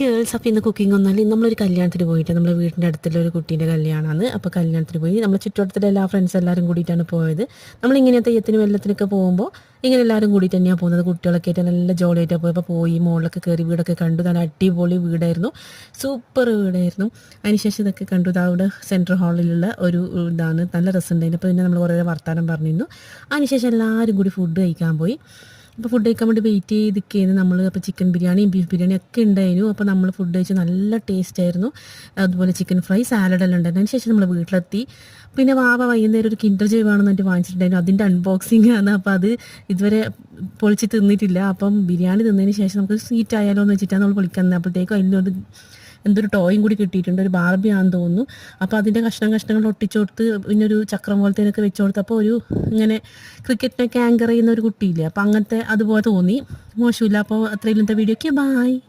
Girls. അപ്പോൾ ഇന്ന് cooking ഒന്നുമല്ല, നമ്മളൊരു കല്യാണത്തിന് പോയിട്ട് നമ്മുടെ വീടിൻ്റെ അടുത്തുള്ള ഒരു കുട്ടീൻ്റെ കല്യാണമാണ്. അപ്പോൾ കല്യാണത്തിന് പോയി നമ്മൾ ചുറ്റുവട്ടത്തിലെ എല്ലാ ഫ്രണ്ട്സ് എല്ലാവരും കൂടിയിട്ടാണ് പോയത്. നമ്മളിങ്ങനെ തെയ്യത്തിനും വെള്ളത്തിനൊക്കെ പോകുമ്പോൾ ഇങ്ങനെ എല്ലാവരും കൂടിയിട്ട് തന്നെയാണ് പോകുന്നത്. കുട്ടികളൊക്കെ ആയിട്ട് നല്ല ജോളിയായിട്ടാണ് പോയപ്പോൾ പോയി മുകളിലൊക്കെ കയറി വീടൊക്കെ കണ്ടു. നല്ല അടിപൊളി വീടായിരുന്നു, സൂപ്പർ വീടായിരുന്നു. അതിനുശേഷം ഇതൊക്കെ കണ്ടു. അവിടെ സെൻട്രൽ ഹാളിലുള്ള ഒരു ഇതാണ്, നല്ല രസമുണ്ടായിരുന്നു. അപ്പോൾ പിന്നെ നമ്മൾ കുറേ വർത്താനം പറഞ്ഞിരുന്നു. അതിനുശേഷം എല്ലാവരും കൂടി ഫുഡ് കഴിക്കാൻ പോയി. അപ്പോൾ ഫുഡ് കഴിക്കാൻ വേണ്ടി വെയിറ്റ് ചെയ്തിരിക്കുകയായിരുന്നു നമ്മൾ. അപ്പോൾ ചിക്കൻ ബിരിയാണിയും ബീഫ് ബിരിയാണി ഒക്കെ ഉണ്ടായിരുന്നു. അപ്പോൾ നമ്മൾ ഫുഡ് കഴിച്ച് നല്ല ടേസ്റ്റ് ആയിരുന്നു. അതുപോലെ ചിക്കൻ ഫ്രൈ, സാലഡെല്ലാം ഉണ്ടായിരുന്നു. അതിന് ശേഷം നമ്മൾ വീട്ടിലെത്തി. പിന്നെ വാവ വൈകുന്നേരം ഒരു കിൻഡർ ജോയ് വേണമെന്ന് പറഞ്ഞിട്ട് വാങ്ങിച്ചിട്ടുണ്ടായിരുന്നു. അതിൻ്റെ അൺബോക്സിങ് ആണ്. അപ്പോൾ അത് ഇതുവരെ പൊളിച്ച് തിന്നിട്ടില്ല. അപ്പം ബിരിയാണി തിന്നതിന് ശേഷം നമുക്ക് സ്വീറ്റ് ആയാലോ എന്ന് വെച്ചിട്ടാണ് നമ്മൾ പൊളിക്കുന്നത്. അപ്പോഴത്തേക്കും അതിൻ്റെ എന്തൊരു ടോയും കൂടി കിട്ടിയിട്ടുണ്ട്, ഒരു ബാർബി ആണെന്ന് തോന്നുന്നു. അപ്പോൾ അതിൻ്റെ കഷ്ണങ്ങൾ ഒട്ടിച്ചു കൊടുത്ത് പിന്നെ ഒരു ചക്രം പോലത്തേനൊക്കെ വെച്ച് കൊടുത്തപ്പോൾ ഒരു ഇങ്ങനെ ക്രിക്കറ്റിനൊക്കെ ആങ്കർ ചെയ്യുന്ന ഒരു കുട്ടിയില്ലേ, അപ്പോൾ അങ്ങനത്തെ അതുപോലെ തോന്നി. മോശമില്ല. അപ്പോൾ അത്രയും ഇന്നത്തെ വീഡിയോയ്ക്ക് ബായ്.